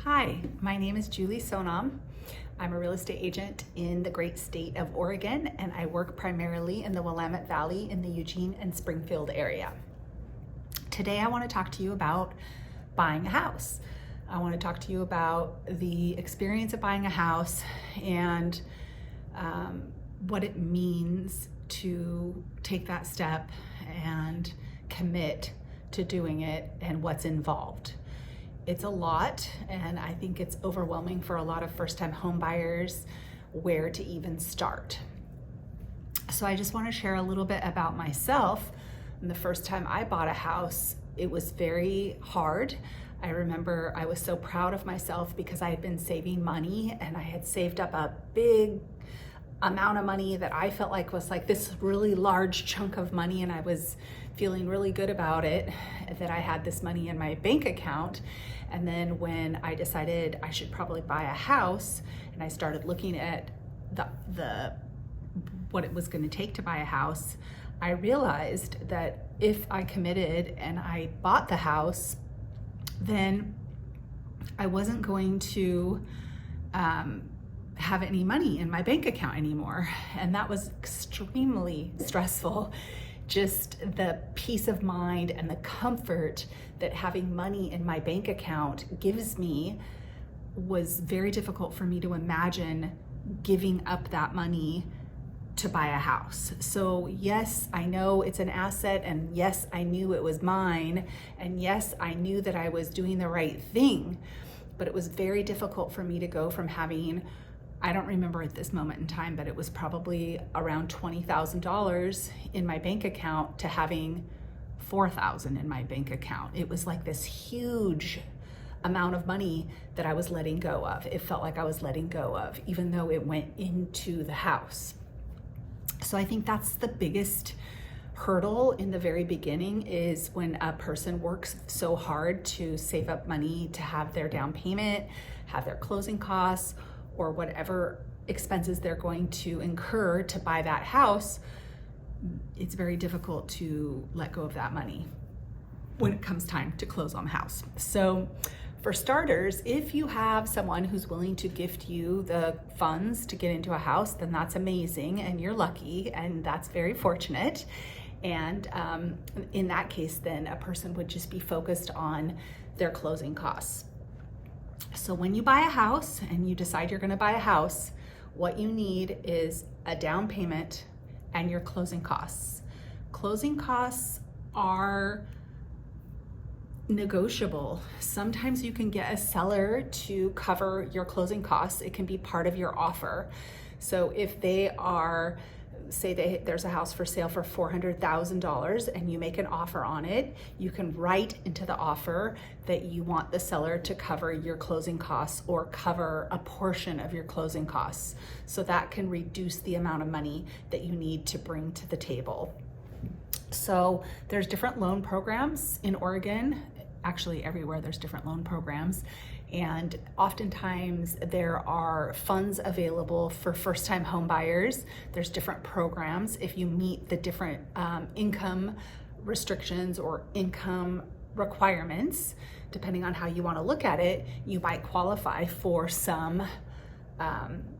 Hi, my name is Julie Sonam. I'm a real estate agent in the great state of Oregon, and I work primarily in the Willamette Valley in the Eugene and Springfield area. Today, I want to talk to you about buying a house. I want to talk to you about the experience of buying a house and what it means to take that step and commit to doing it and what's involved. It's a lot, and I think it's overwhelming for a lot of first-time home buyers where to even start. So I just want to share a little bit about myself. And the first time I bought a house, it was very hard. I remember I was so proud of myself because I had been saving money and I had saved up a big amount of money that I felt like was like this really large chunk of money, and I was feeling really good about it, that I had this money in my bank account. And then when I decided I should probably buy a house and I started looking at the what it was going to take to buy a house, I realized that if I committed and I bought the house, then I wasn't going to have any money in my bank account anymore. And that was extremely stressful. Just the peace of mind and the comfort that having money in my bank account gives me was very difficult for me to imagine giving up that money to buy a house. So yes, I know it's an asset, and yes, I knew it was mine, and yes, I knew that I was doing the right thing, but it was very difficult for me to go from having, I don't remember at this moment in time, but it was probably around $20,000 in my bank account to having $4,000 in my bank account. It was like this huge amount of money that I was letting go of. It felt like I was letting go of, even though it went into the house. So I think that's the biggest hurdle in the very beginning, is when a person works so hard to save up money to have their down payment, have their closing costs, or whatever expenses they're going to incur to buy that house. It's very difficult to let go of that money when it comes time to close on the house. So for starters, if you have someone who's willing to gift you the funds to get into a house, then that's amazing and you're lucky, and that's very fortunate. And in that case, then a person would just be focused on their closing costs. So when you buy a house and you decide you're going to buy a house, what you need is a down payment and your closing costs. Closing costs are negotiable. Sometimes you can get a seller to cover your closing costs. It can be part of your offer. So if they are, say there's a house for sale for $400,000 and you make an offer on it, you can write into the offer that you want the seller to cover your closing costs or cover a portion of your closing costs. So that can reduce the amount of money that you need to bring to the table. So there's different loan programs in Oregon. Actually, everywhere there's different loan programs. And oftentimes there are funds available for first-time home buyers. There's different programs. If you meet the different income restrictions or income requirements, depending on how you want to look at it, you might qualify for some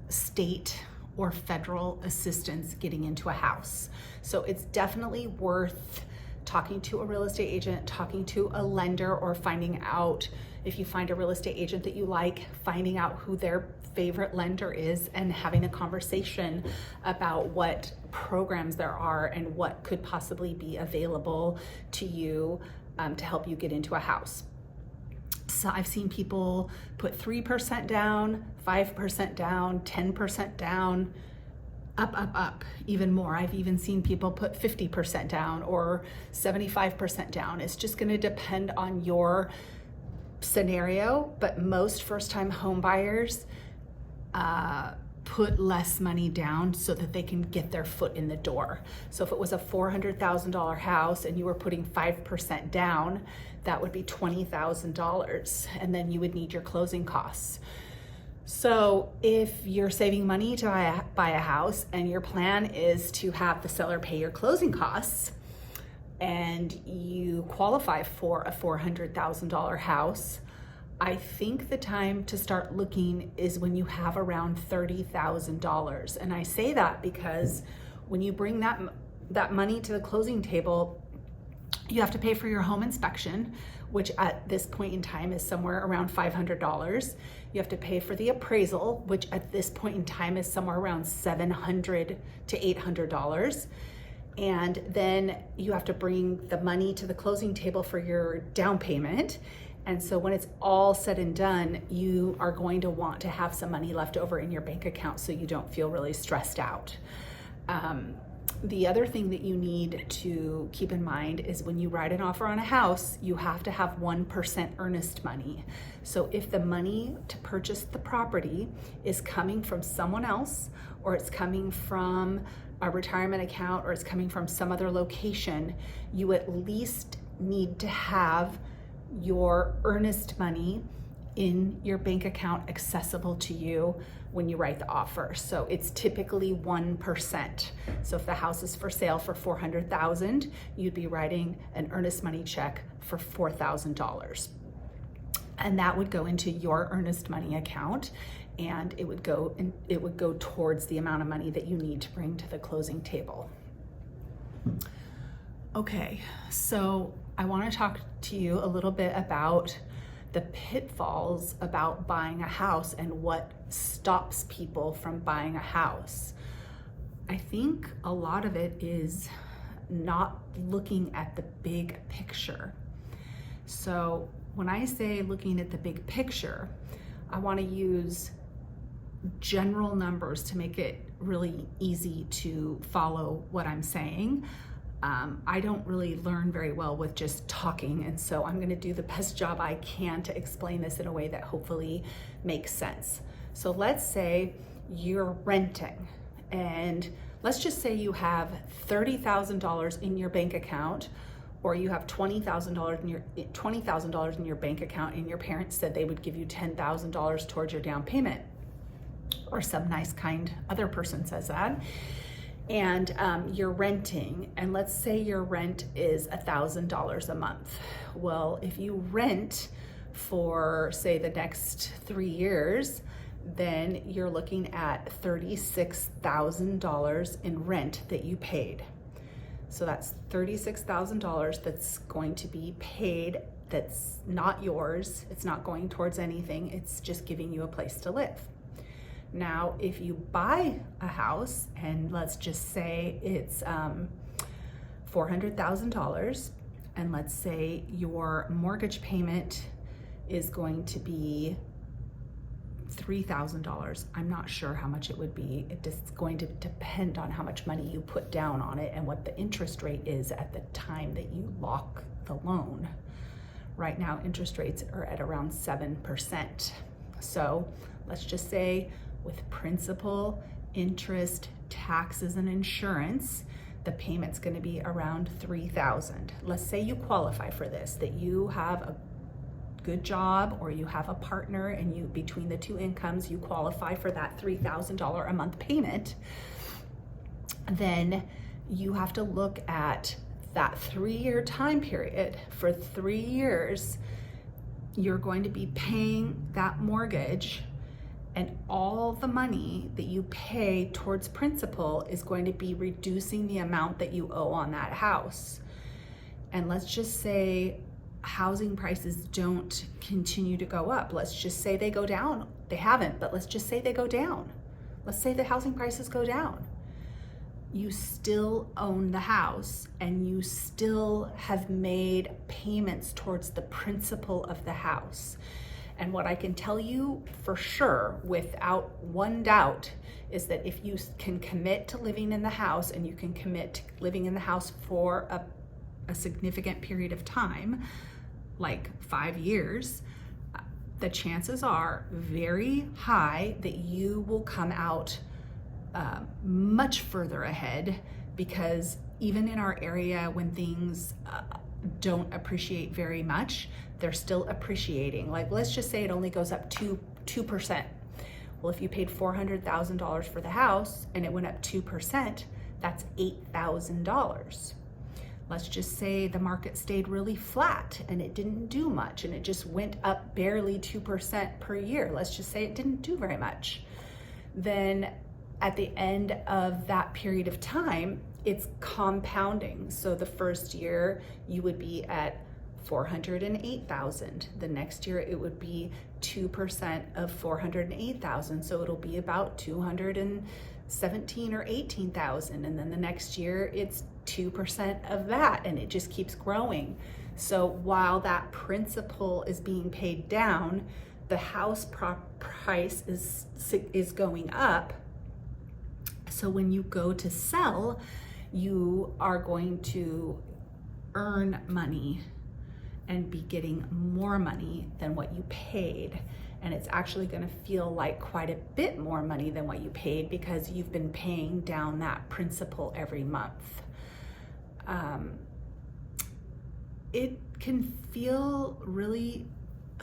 state or federal assistance getting into a house. So it's definitely worth talking to a real estate agent, talking to a lender, or finding out, if you find a real estate agent that you like, finding out who their favorite lender is and having a conversation about what programs there are and what could possibly be available to you to help you get into a house. So I've seen people put 3% down, 5% down, 10% down, up, even more. I've even seen people put 50% down or 75% down. It's just going to depend on your scenario, but most first-time home buyers put less money down so that they can get their foot in the door. So if it was a $400,000 house and you were putting 5% down, that would be $20,000, and then you would need your closing costs. So if you're saving money to buy a house and your plan is to have the seller pay your closing costs, and you qualify for a $400,000 house, I think the time to start looking is when you have around $30,000. And I say that because when you bring that money to the closing table, you have to pay for your home inspection, which at this point in time is somewhere around $500. You have to pay for the appraisal, which at this point in time is somewhere around $700 to $800. And then you have to bring the money to the closing table for your down payment. And so when it's all said and done, you are going to want to have some money left over in your bank account so you don't feel really stressed out. The other thing that you need to keep in mind is when you write an offer on a house, you have to have 1% earnest money. So if the money to purchase the property is coming from someone else, or it's coming from a retirement account, or it's coming from some other location, you at least need to have your earnest money in your bank account accessible to you when you write the offer. So it's typically 1%. So if the house is for sale for $400,000, you'd be writing an earnest money check for $4,000. And that would go into your earnest money account, and it would go towards the amount of money that you need to bring to the closing table. Okay, so I want to talk to you a little bit about the pitfalls about buying a house and what stops people from buying a house. I think a lot of it is not looking at the big picture. So when I say looking at the big picture, I want to use general numbers to make it really easy to follow what I'm saying. I don't really learn very well with just talking, and so I'm going to do the best job I can to explain this in a way that hopefully makes sense. So let's say you're renting, and let's just say you have $30,000 in your bank account, or you have $20,000 in your bank account, and your parents said they would give you $10,000 towards your down payment, or some nice kind other person says that. And you're renting, and let's say your rent is $1,000 a month. Well, if you rent for, say, the next 3 years, then you're looking at $36,000 in rent that you paid. So that's $36,000 that's going to be paid, that's not yours. It's not going towards anything. It's just giving you a place to live. Now, if you buy a house, and let's just say it's $400,000, and let's say your mortgage payment is going to be $3,000. I'm not sure how much it would be. It's going to depend on how much money you put down on it and what the interest rate is at the time that you lock the loan. Right now, interest rates are at around 7%. So let's just say with principal, interest, taxes, and insurance, the payment's going to be around $3,000. Let's say you qualify for this, that you have a good job, or you have a partner, and you, between the two incomes, you qualify for that $3,000 a month payment. Then you have to look at that 3-year time period. For 3 years, you're going to be paying that mortgage, and all the money that you pay towards principal is going to be reducing the amount that you owe on that house. And let's just say housing prices don't continue to go up. Let's just say they go down. They haven't, but let's just say they go down. Let's say the housing prices go down. You still own the house, and you still have made payments towards the principal of the house. And what I can tell you for sure, without one doubt, is that if you can commit to living in the house, and you can commit to living in the house for a significant period of time, like 5 years, the chances are very high that you will come out much further ahead, because even in our area, when things don't appreciate very much, they're still appreciating. Like, let's just say it only goes up 2%. Well, if you paid $400,000 for the house and it went up 2%, that's $8,000. Let's just say the market stayed really flat and it didn't do much and it just went up barely 2% per year. Let's just say it didn't do very much. Then at the end of that period of time, it's compounding. So the first year you would be at 408,000. The next year it would be 2% of 408,000. So it'll be about 217 or 18,000. And then the next year it's 2% of that, and it just keeps growing. So while that principal is being paid down, the house price is going up. So when you go to sell, you are going to earn money and be getting more money than what you paid. And it's actually going to feel like quite a bit more money than what you paid because you've been paying down that principal every month. It can feel really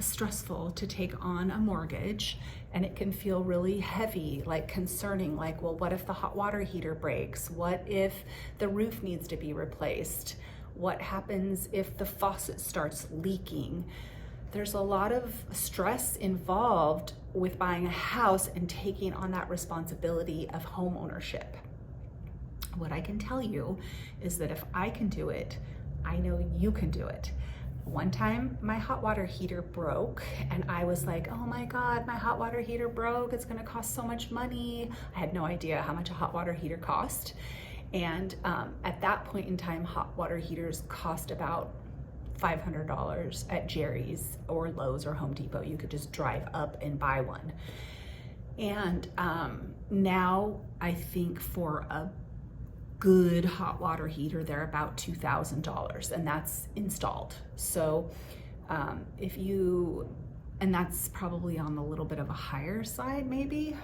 stressful to take on a mortgage, and it can feel really heavy, like concerning, like, well, what if the hot water heater breaks? What if the roof needs to be replaced? What happens if the faucet starts leaking? There's a lot of stress involved with buying a house and taking on that responsibility of home ownership. What I can tell you is that if I can do it, I know you can do it. One time my hot water heater broke and I was like, oh my God, my hot water heater broke. It's gonna cost so much money. I had no idea how much a hot water heater cost. And at that point in time, hot water heaters cost about $500 at Jerry's or Lowe's or Home Depot. You could just drive up and buy one. And now I think for a good hot water heater, they're about $2,000, and that's installed. So and that's probably on a little bit of a higher side maybe,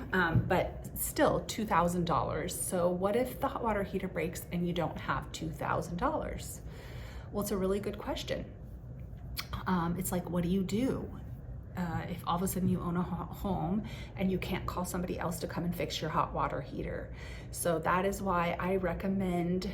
but still $2,000. So what if the hot water heater breaks and you don't have $2,000? Well, it's a really good question. It's like, what do you do? If all of a sudden you own a home and you can't call somebody else to come and fix your hot water heater. So that is why I recommend,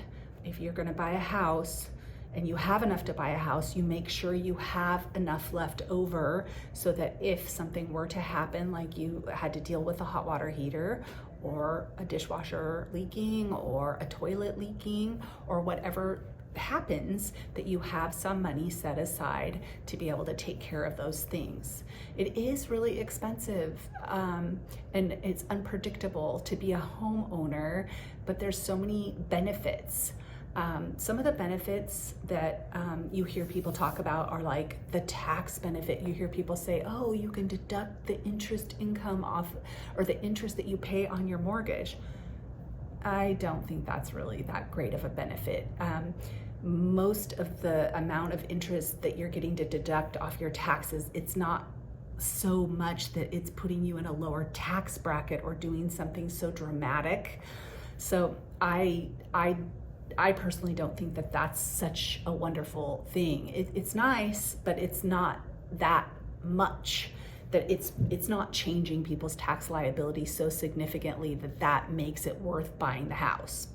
if you're gonna buy a house and you have enough to buy a house, you make sure you have enough left over so that if something were to happen, like you had to deal with a hot water heater or a dishwasher leaking or a toilet leaking or whatever happens, that you have some money set aside to be able to take care of those things. It is really expensive and it's unpredictable to be a homeowner, but there's so many benefits. Some of the benefits that you hear people talk about are like the tax benefit. You hear people say, oh, you can deduct the interest income off, or the interest that you pay on your mortgage. I don't think that's really that great of a benefit. Most of the amount of interest that you're getting to deduct off your taxes, it's not so much that it's putting you in a lower tax bracket or doing something so dramatic. So I personally don't think that that's such a wonderful thing. It's nice, but it's not that much that it's not changing people's tax liability so significantly that makes it worth buying the house.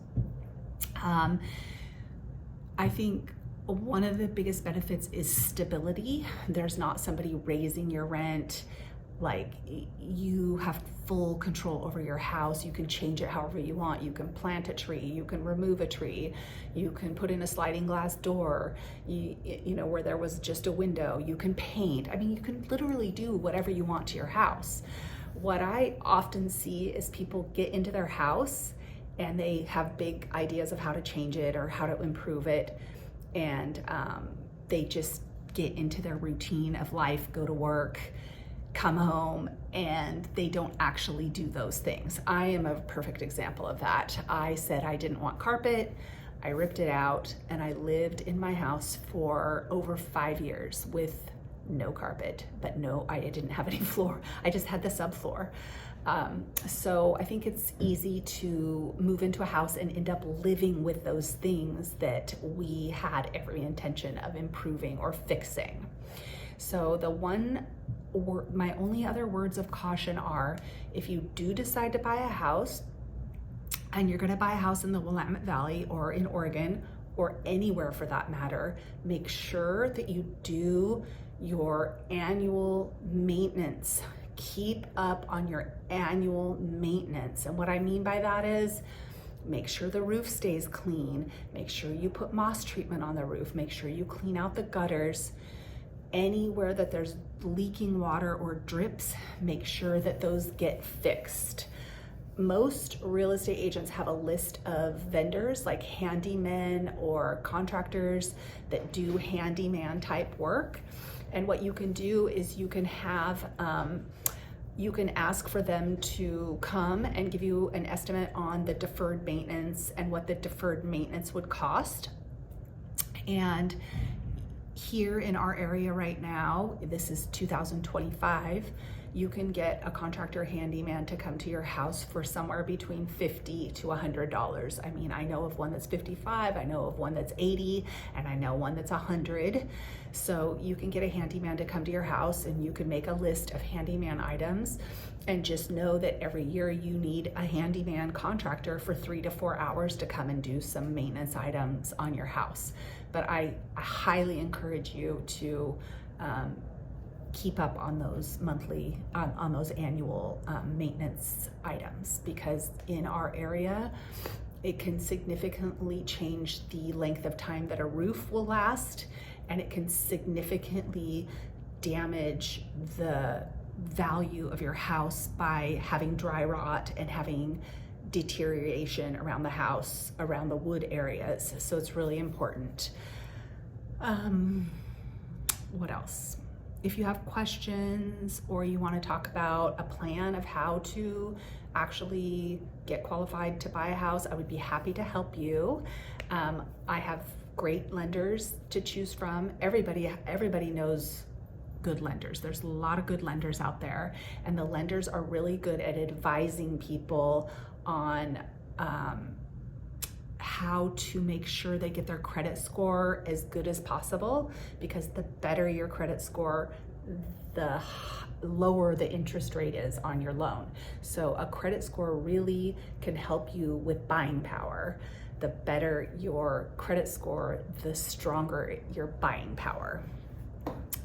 I think one of the biggest benefits is stability. There's not somebody raising your rent. Like, you have full control over your house. You can change it however you want. You can plant a tree, you can remove a tree, you can put in a sliding glass door, you know, where there was just a window, you can paint. I mean, you can literally do whatever you want to your house. What I often see is people get into their house and they have big ideas of how to change it or how to improve it, and they just get into their routine of life, go to work, come home, and they don't actually do those things. I am a perfect example of that. I said I didn't want carpet, I ripped it out, and I lived in my house for over 5 years with no carpet, but no, I didn't have any floor. I just had the subfloor. So I think it's easy to move into a house and end up living with those things that we had every intention of improving or fixing. So my only other words of caution are, if you do decide to buy a house, and you're gonna buy a house in the Willamette Valley or in Oregon or anywhere for that matter, make sure that you do your annual maintenance. Keep up on your annual maintenance. And what I mean by that is, make sure the roof stays clean, make sure you put moss treatment on the roof, make sure you clean out the gutters. Anywhere that there's leaking water or drips, make sure that those get fixed. Most real estate agents have a list of vendors like handymen or contractors that do handyman type work. And what you can do is you can have, you can ask for them to come and give you an estimate on the deferred maintenance and what the deferred maintenance would cost. And here in our area right now, this is 2025, you can get a contractor handyman to come to your house for somewhere between $50 to $100. I mean, I know of one that's 55, I know of one that's 80, and I know one that's 100. So you can get a handyman to come to your house, and you can make a list of handyman items, and just know that every year you need a handyman contractor for 3 to 4 hours to come and do some maintenance items on your house. But I highly encourage you to keep up on those monthly, on those annual maintenance items, because in our area, it can significantly change the length of time that a roof will last, and it can significantly damage the value of your house by having dry rot and having deterioration around the house, around the wood areas. So it's really important. What else? If you have questions or you want to talk about a plan of how to actually get qualified to buy a house, I would be happy to help you. I have great lenders to choose from. Everybody knows good lenders. There's a lot of good lenders out there, and the lenders are really good at advising people on how to make sure they get their credit score as good as possible, because the better your credit score, the lower the interest rate is on your loan. So a credit score really can help you with buying power. The better your credit score, the stronger your buying power.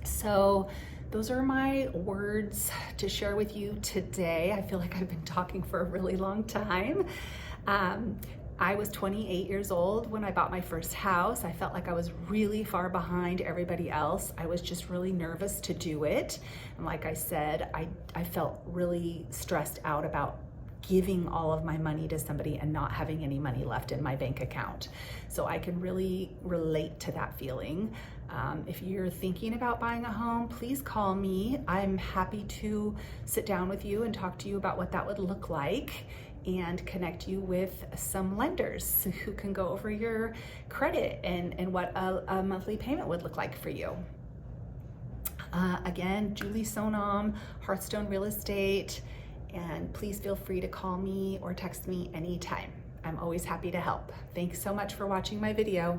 So those are my words to share with you today. I feel like I've been talking for a really long time. I was 28 years old when I bought my first house. I felt like I was really far behind everybody else. I was just really nervous to do it. And like I said, I felt really stressed out about giving all of my money to somebody and not having any money left in my bank account. So I can really relate to that feeling. If you're thinking about buying a home, please call me. I'm happy to sit down with you and talk to you about what that would look like, and connect you with some lenders who can go over your credit and what a monthly payment would look like for you. Again, Julie Sonam, Hearthstone Real Estate, and please feel free to call me or text me anytime. I'm always happy to help. Thanks so much for watching my video.